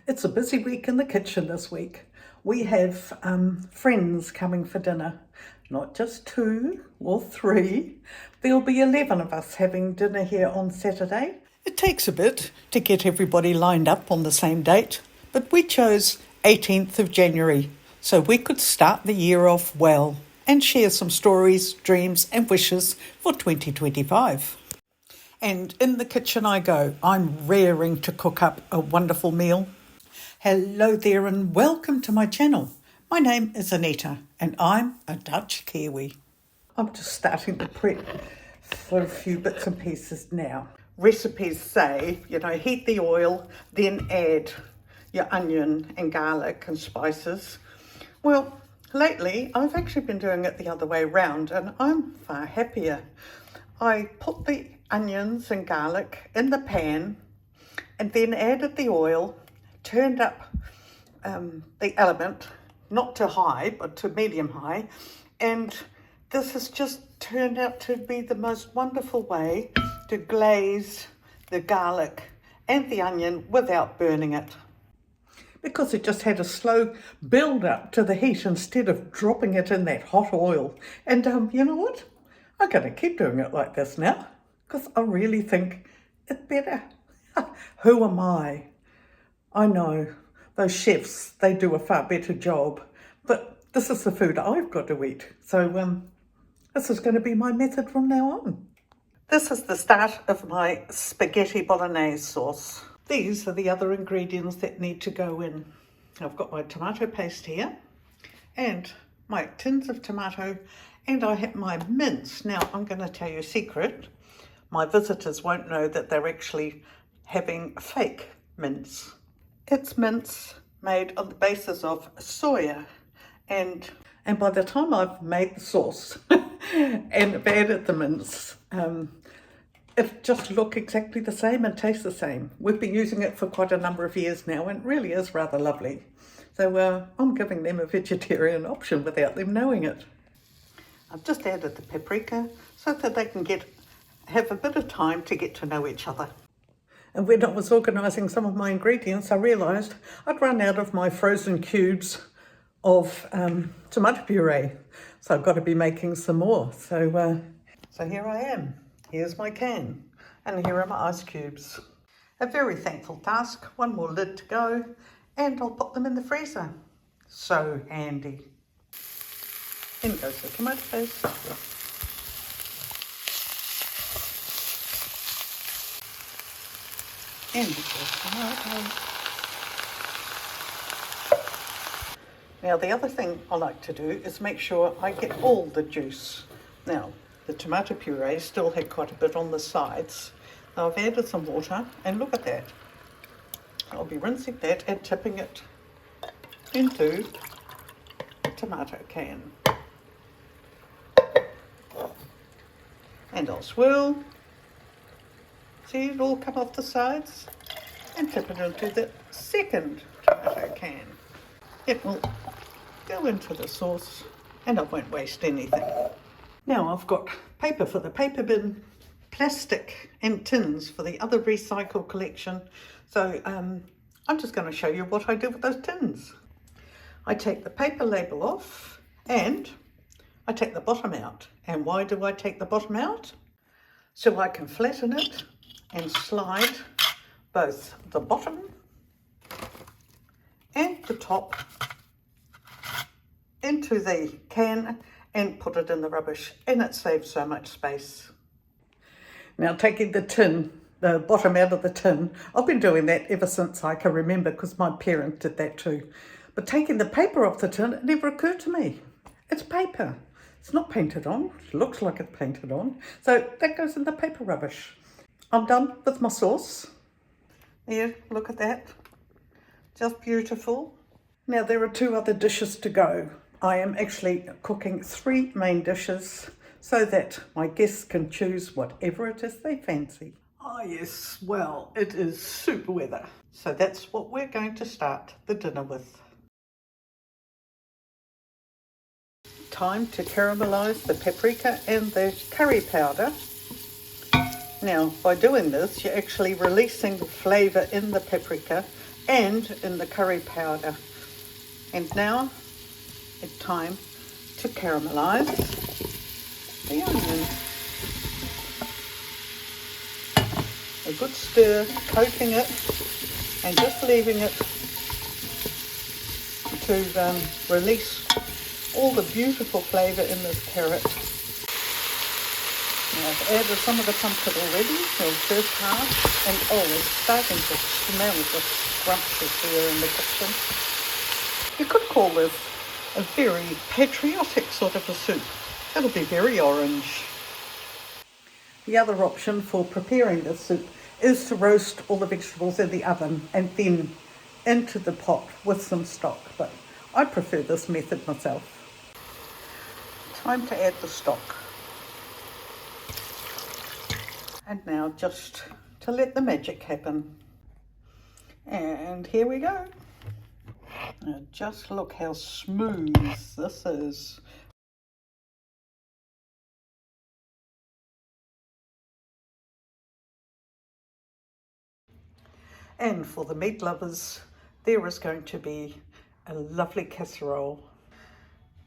It's a busy week in the kitchen this week. We have friends coming for dinner, not just 2 or 3. There'll be 11 of us having dinner here on Saturday. It takes a bit to get everybody lined up on the same date, but we chose 18th of January so we could start the year off well and share some stories, dreams and wishes for 2025. And in the kitchen I go. I'm raring to cook up a wonderful meal. Hello there and welcome to my channel. My name is Anita and I'm a Dutch-Kiwi. I'm just starting to prep for a few bits and pieces now. Recipes say, heat the oil, then add your onion and garlic and spices. Well, lately I've actually been doing it the other way around and I'm far happier. I put the onions and garlic in the pan and then added the oil, turned up the element, not to high, but to medium high. And this has just turned out to be the most wonderful way to glaze the garlic and the onion without burning it. Because it just had a slow build up to the heat instead of dropping it in that hot oil. And you know what? I'm going to keep doing it like this now because I really think it's better. Who am I? I know those chefs, they do a far better job, but this is the food I've got to eat. So this is going to be my method from now on. This is the start of my spaghetti bolognese sauce. These are the other ingredients that need to go in. I've got my tomato paste here and my tins of tomato, and I have my mince. Now I'm going to tell you a secret. My visitors won't know that they're actually having fake mince. It's mince made on the basis of soya, and by the time I've made the sauce and I've added the mince, it just looks exactly the same and tastes the same. We've been using it for quite a number of years now and it really is rather lovely. So I'm giving them a vegetarian option without them knowing it. I've just added the paprika so that they can have a bit of time to get to know each other. And when I was organising some of my ingredients, I realised I'd run out of my frozen cubes of tomato puree. So I've got to be making some more. So here I am. Here's my can. And here are my ice cubes. A very thankful task. One more lid to go. And I'll put them in the freezer. So handy. In goes the tomato paste. And the tomato. Now the other thing I like to do is make sure I get all the juice. Now the tomato puree still had quite a bit on the sides. Now I've added some water and look at that. I'll be rinsing that and tipping it into the tomato can. And I'll swirl. See it all come off the sides and tip it into the second tomato can. It will go into the sauce and I won't waste anything. Now I've got paper for the paper bin, plastic and tins for the other recycle collection. So I'm just going to show you what I do with those tins. I take the paper label off and I take the bottom out. And why do I take the bottom out? So I can flatten it and slide both the bottom and the top into the can and put it in the rubbish, and it saves so much space. Now taking the tin, the bottom out of the tin, I've been doing that ever since I can remember because my parents did that too. But taking the paper off the tin, it never occurred to me. It's paper. It's not painted on. It looks like it's painted on. So that goes in the paper rubbish. I'm done with my sauce. There, look at that. Just beautiful. Now there are 2 other dishes to go. I am actually cooking 3 main dishes so that my guests can choose whatever it is they fancy. Oh yes, well, it is super weather. So that's what we're going to start the dinner with. Time to caramelise the paprika and the curry powder. Now, by doing this, you're actually releasing the flavour in the paprika and in the curry powder. And now it's time to caramelise the onion. A good stir, coating it and just leaving it to release all the beautiful flavour in this carrot. Now I've added some of the pumpkin already, the first half, and oh, it's starting to smell just scrumptious here in the kitchen. You could call this a very patriotic sort of a soup. It'll be very orange. The other option for preparing this soup is to roast all the vegetables in the oven and then into the pot with some stock, but I prefer this method myself. Time to add the stock. And now just to let the magic happen. And here we go. Now just look how smooth this is. And for the meat lovers, there is going to be a lovely casserole.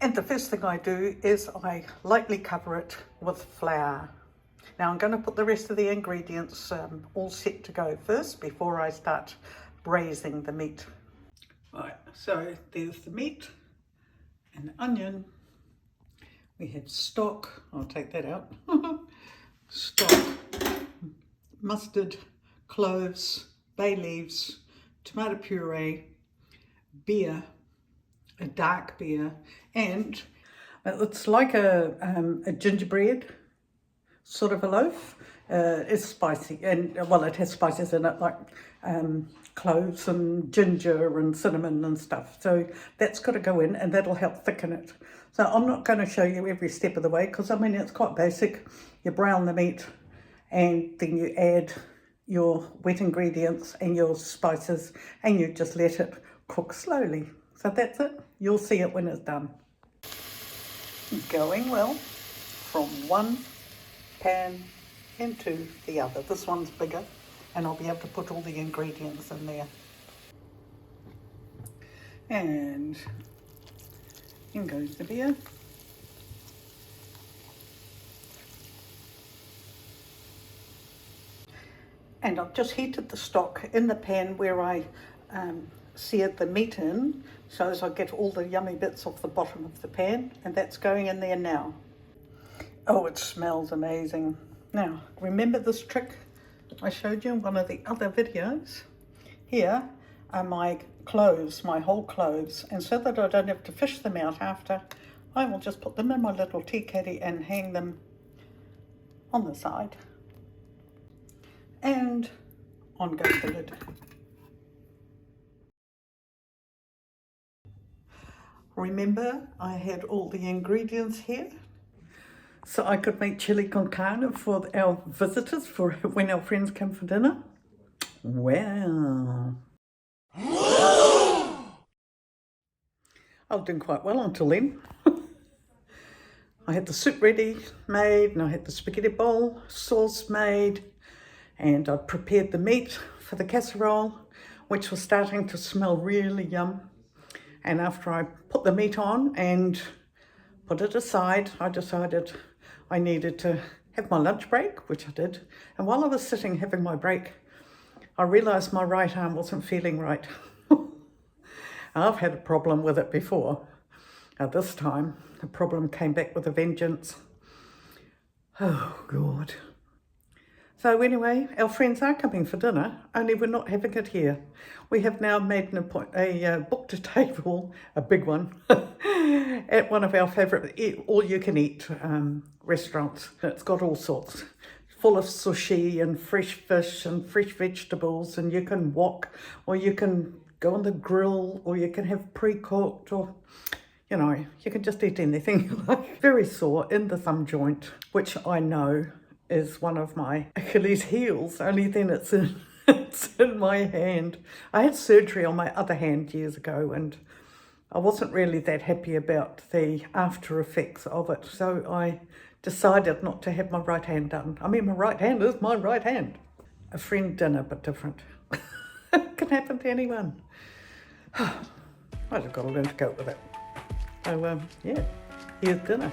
And the first thing I do is I lightly cover it with flour. Now I'm going to put the rest of the ingredients all set to go first before I start braising the meat. Right, so there's the meat and the onion. We have stock, I'll take that out. Stock, mustard, cloves, bay leaves, tomato puree, beer, a dark beer, and it's like a gingerbread sort of a loaf. It's spicy, and well, it has spices in it like cloves and ginger and cinnamon and stuff, so that's got to go in and that'll help thicken it. So I'm not going to show you every step of the way because I mean it's quite basic. You brown the meat and then you add your wet ingredients and your spices and you just let it cook slowly. So that's it. You'll see it when it's done. Going well from one pan into the other. This one's bigger and I'll be able to put all the ingredients in there. And in goes the beer. And I've just heated the stock in the pan where I seared the meat in, so as I get all the yummy bits off the bottom of the pan, and that's going in there now. Oh, it smells amazing. Now, remember this trick I showed you in one of the other videos? Here are my cloves, my whole cloves, and so that I don't have to fish them out after, I will just put them in my little tea caddy and hang them on the side. And on goes the lid. Remember, I had all the ingredients here so I could make chili con carne for our visitors for when our friends come for dinner. Wow. I was doing quite well until then. I had the soup ready, made, and I had the spaghetti bowl sauce made, and I prepared the meat for the casserole, which was starting to smell really yum. And after I put the meat on and put it aside, I decided I needed to have my lunch break, which I did. And while I was sitting having my break, I realised my right arm wasn't feeling right. I've had a problem with it before. This time, the problem came back with a vengeance. Oh, God. So anyway, our friends are coming for dinner, only we're not having it here. We have now made booked a table, a big one, at one of our favourite all-you-can-eat restaurants. It's got all sorts, full of sushi and fresh fish and fresh vegetables, and you can wok, or you can go on the grill, or you can have pre-cooked, or, you know, you can just eat anything you like. Very sore in the thumb joint, which I know is one of my Achilles heels, only then it's in my hand. I had surgery on my other hand years ago and I wasn't really that happy about the after effects of it, so I decided not to have my right hand done. I mean, my right hand is my right hand. A friend dinner, but different. Can happen to anyone. I just got to learn to cope with it. So, yeah, here's dinner.